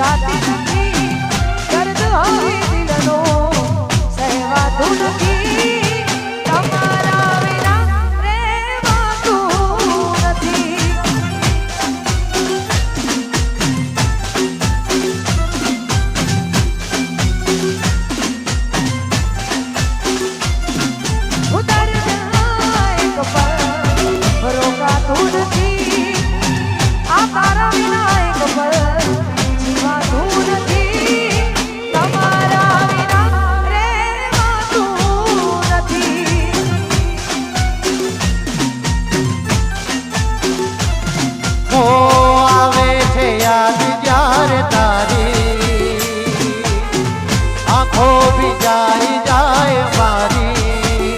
જાતી નથી દર્દ હોય દિલનો સહેવાતું નથી તમારા વિના રહેવાતું નથી ઉતર જાય કપલ રોકાતું નથી આ તારા વિના એક પલ જીવાતું નથી તમારા વિના રહેવાતું નથી ઓ આવે છે યાદ જ્યારે તારી આંખો ભીજાઈ જાય મારી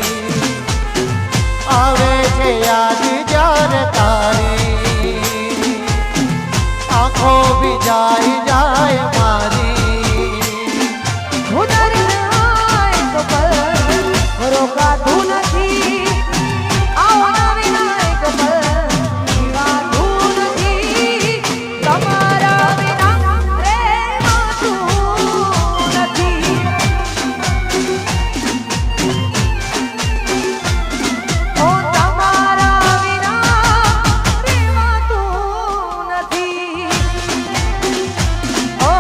આવે છે યાદ જ્યારે તારી આંખો ભીજાઈ જાય મારી ઉતર જાય કપલ રોકાતું નથી આવના વિના એક પલ જીવાતું નથી તમારા વિના રહેવાતું નથી ઓ તમારા વિના રહેવાતું નથી ઓ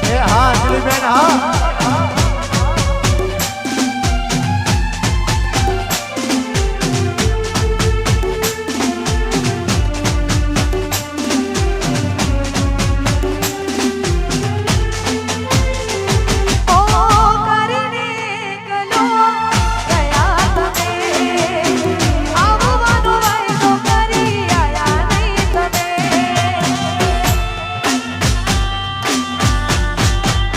એ હા અંજલિબેન હા ઓ કરીને ગલો ગયા તમે આવવાનો વાયદો કરી આયા નહીં તમે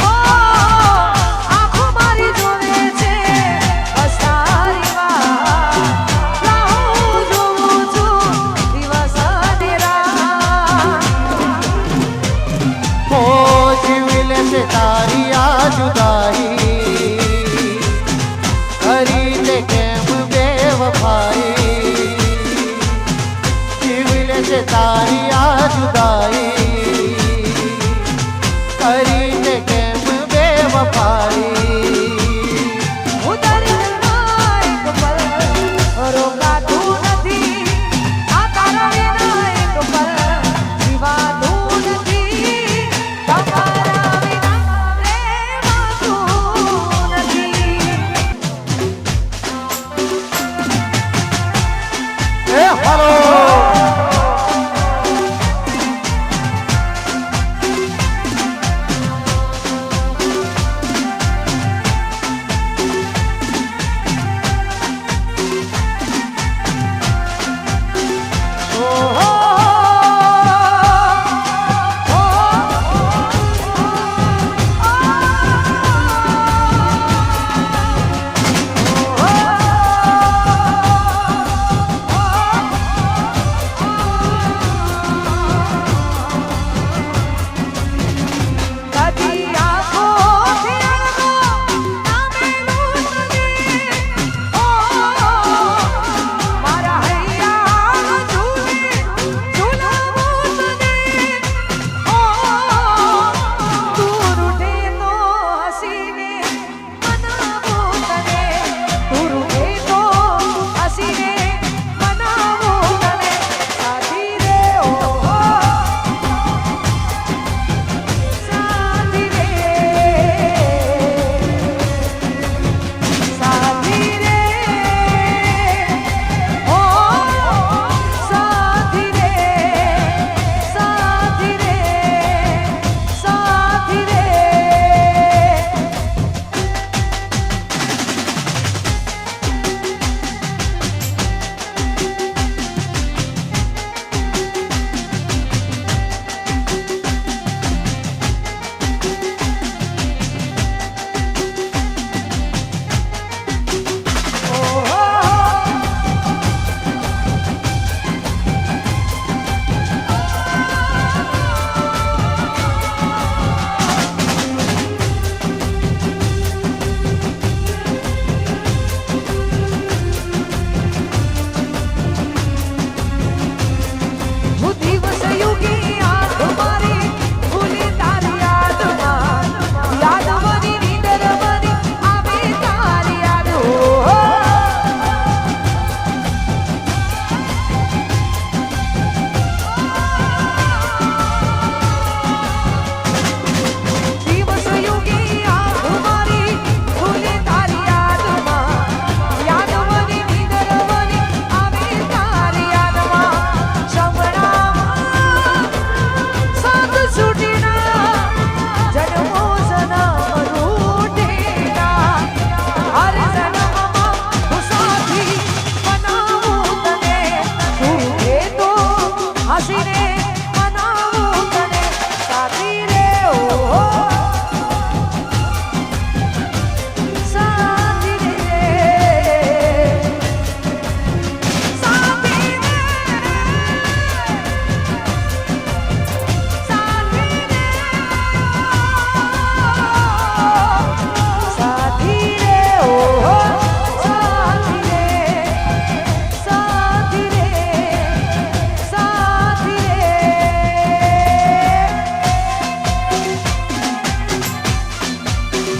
ઓ આંખો મારી જોવે છે બસ તારી વાત હું જોઉં છું દિવસ અને રાત ઓ જીવી લેશે તારી આ જુદાઈ કરી લે કેમ બેવફાઈ જીવી લેશે તારી આ જુદાઈ કરી લે કેમ બેવફાઈ ઉતર જાય કપલ રોકાતું નથી આ તારા વિના એક પલ જીવાતું નથી તમારા વિના રહેવાતું નથી એ હાલો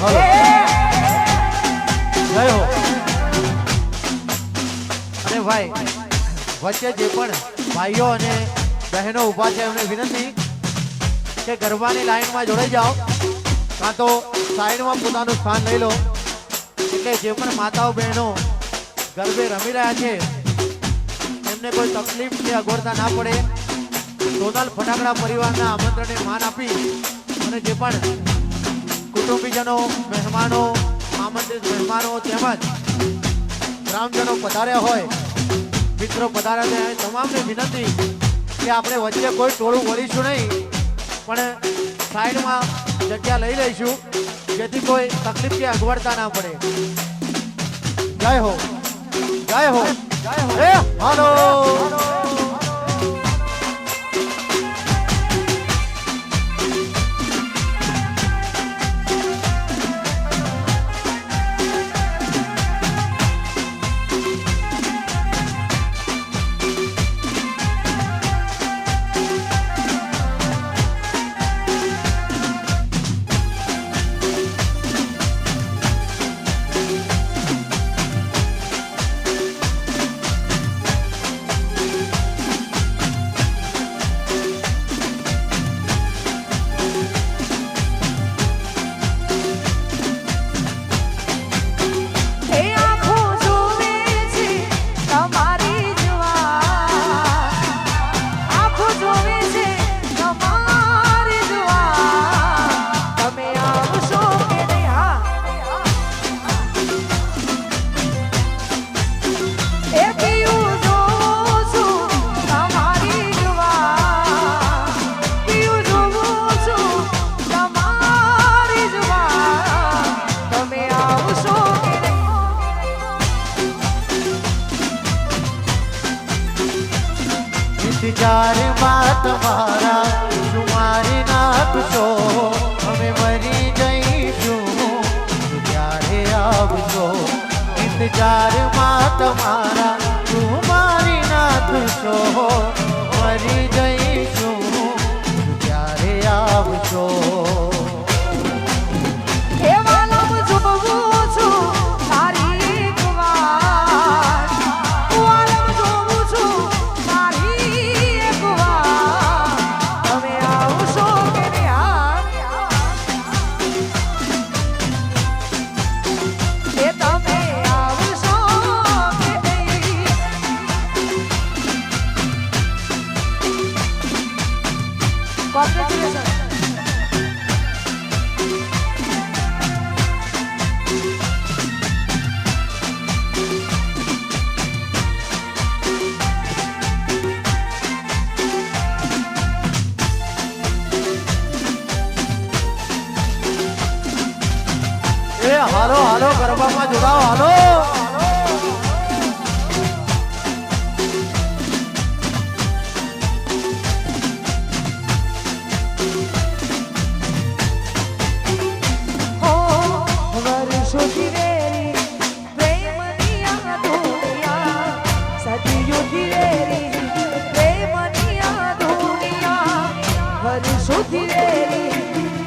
હાલો. જય હો. અને ભાઈ વચ્ચે જે પણ ભાઈઓ અને બહેનો ઊભા છે એમને વિનંતી કે ગરબાની લાઈનમાં જોડાઈ જાઓ કાં તો સાઈડમાં પોતાનું સ્થાન લઈ લો એટલે જે પણ માતાઓ બહેનો ગરબે રમી રહ્યા છે એમને કોઈ તકલીફ કે અગવડતા ના પડે. સોનલ ફટાકડા પરિવારના આમંત્રણને માન આપી અને જે પણ કુટુંબીજનો મહેમાનો આમંત્રિત મહેમાનો તેમજ ગ્રામજનો પધાર્યા હોય મિત્રો પધાર્યા હોય તમામને વિનંતી કે આપણે વચ્ચે કોઈ ટોળું વળીશું નહીં પણ સાઈડમાં જગ્યા લઈ લઈશું જેથી કોઈ તકલીફ કે અગવડતા ના પડે. જય હો. જય હો. એ હાલો. એ આંખો જોવે છે તમારી જ વાત, આંખો જોવે છે તમારી જ વાત. તમે આવશો કે નહીં? હા. એ પિયું જોઉં છું તમારી જ વાત, પિયું જોઉં છું તમારી જ વાત. તમે આવશો કે નહીં? ઇંતજારમાં તમારા સુમારી નાખશો અમે મરી જઈશું ત્યારે આવજો. ઇંતજારમાં તમારા સુમારી નાખશો મરી જઈશું ત્યારે આવજો. એ વાલમ જોઉં છું તારી એક વાત, વાલમ જોઉં છું તારી એક વાત. તમે આવશો કે નહીં? હા. એ તમે આવશો કે નહીં? Congratulations. એ હાલો હાલો ગરબામાં જોડાઓ હાલો. હો વર્ષોથી વેરી પ્રેમની આ દુનિયા, સદીઓથી વેરી પ્રેમની આ દુનિયા, વર્ષોથી વેરી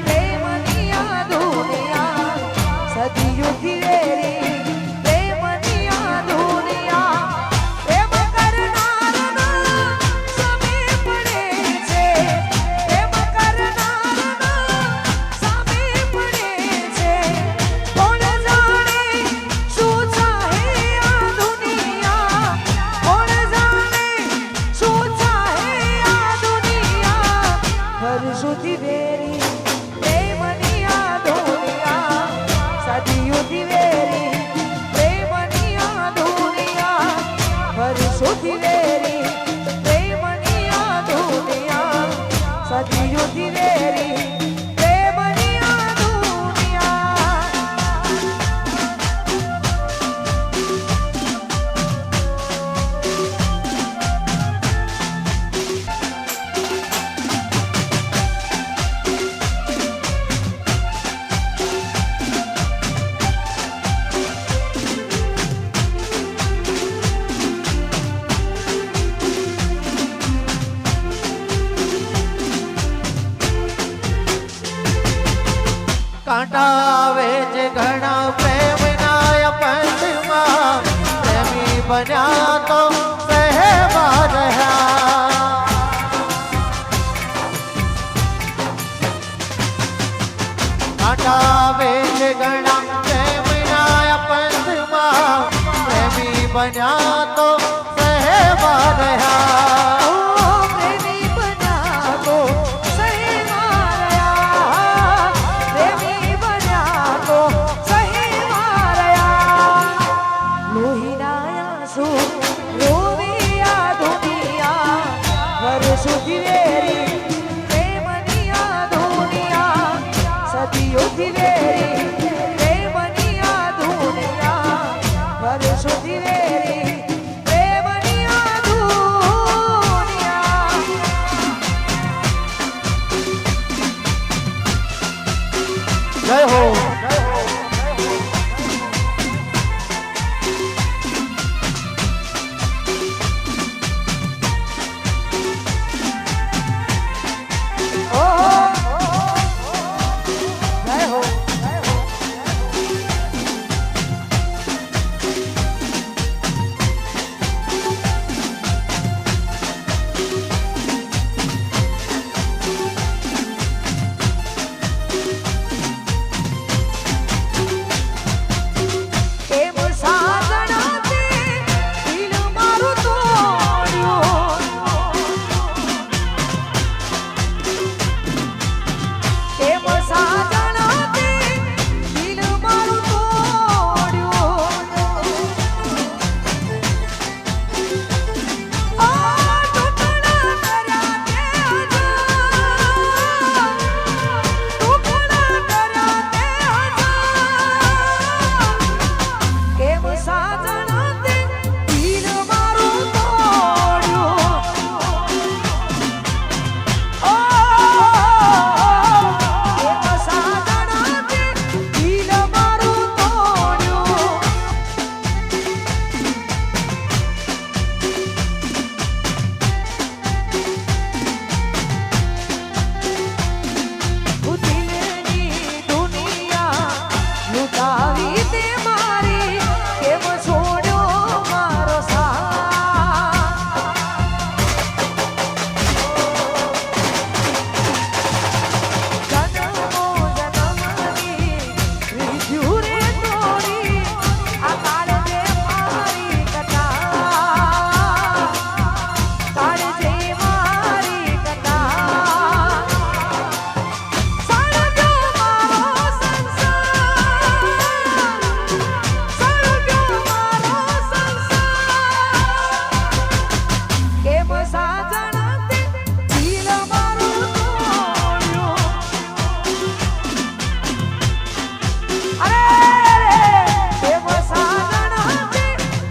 પ્રેમની આ દુનિયા, સદીઓથી વેરી પ્રેમ કાંટા આવે છે ઘણા પ્રેમના પંથમાં પ્રેમી બન્યા તો સહેબા રહ્યા કાંટા આવે છે ઘણા પ્રેમના પંથમાં પ્રેમી બન્યા તો સહેબા રહ્યા ઓ પ્રેમી બન્યા તો સહેબા રહ્યા પ્રેમી બન્યા તો સહેબા રહ્યા લોહીના આંસુ રોવી આ દુનિયા વર્ષોથી વેરી પ્રેમની આ દુનિયા સદીઓથી વેરી પ્રેમની આ દુનિયા વર્ષોથી વેરી પ્રેમની આ દુનિયા જય હો જય હો કેમ સાજણા તે દિલ મારું તોડ્યું કેમ સાજણા તે દિલ મારું તોડ્યું આ ટુકડા કર્યા તે ટુકડા કર્યા તે કેમ સાજણા તે દિલ મારું તોડ્યું ઓ કેમ સાજણા તે દિલ મારું તોડ્યું દિલની દુનિયા લૂંટાવી તે મારી કેમ છોડ્યો મારો સાથ જન્મો જન્મની રીત્યું રે તોડી આ કાળજે મારી કથા કાળજે મારી કથા સળગ્યો મારો સંસાર સળગ્યો મારો સંસાર કેમ સાજણા તે દિલ મારું તોડ્યું અરે કેમ સાજણા તે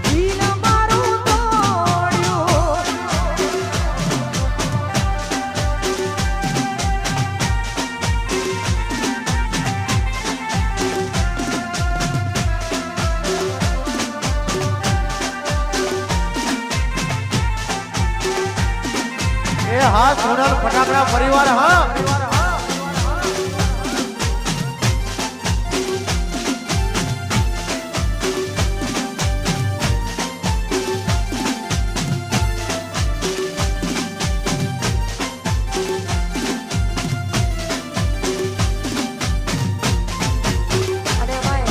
દિલ મારું તોડ્યું એ હા સોનલ ફટાકડા પરિવાર હા અને ભાઈ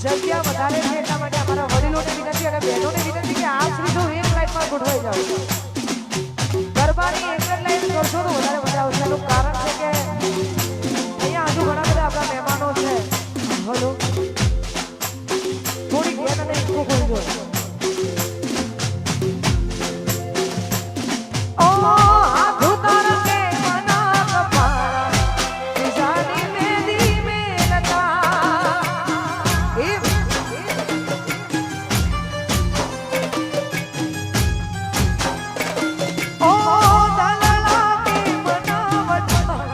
જગ્યા વધારે છે એટલા માટે અમારા વડીલોને વિનંતી અને બહેનોને વિનંતી કે આપ સીધો એક લાઈનમાં ગોઠવાઈ જાઓ ગરબાની એક જ લાઈન કરશો તો વધારે મજા આવશે એનું કારણ છે કે અહીંયા હજુ ઘણા બધા આપણા મહેમાનો છે હલો થોડી ઘેર અને ઈકો ખોલી દો ઓ હાથ ઉતાર કે મના કપાળા જાની મેદી મેલતા ઓ દલલા કે બનાવટ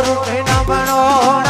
રૂઠી ના બનો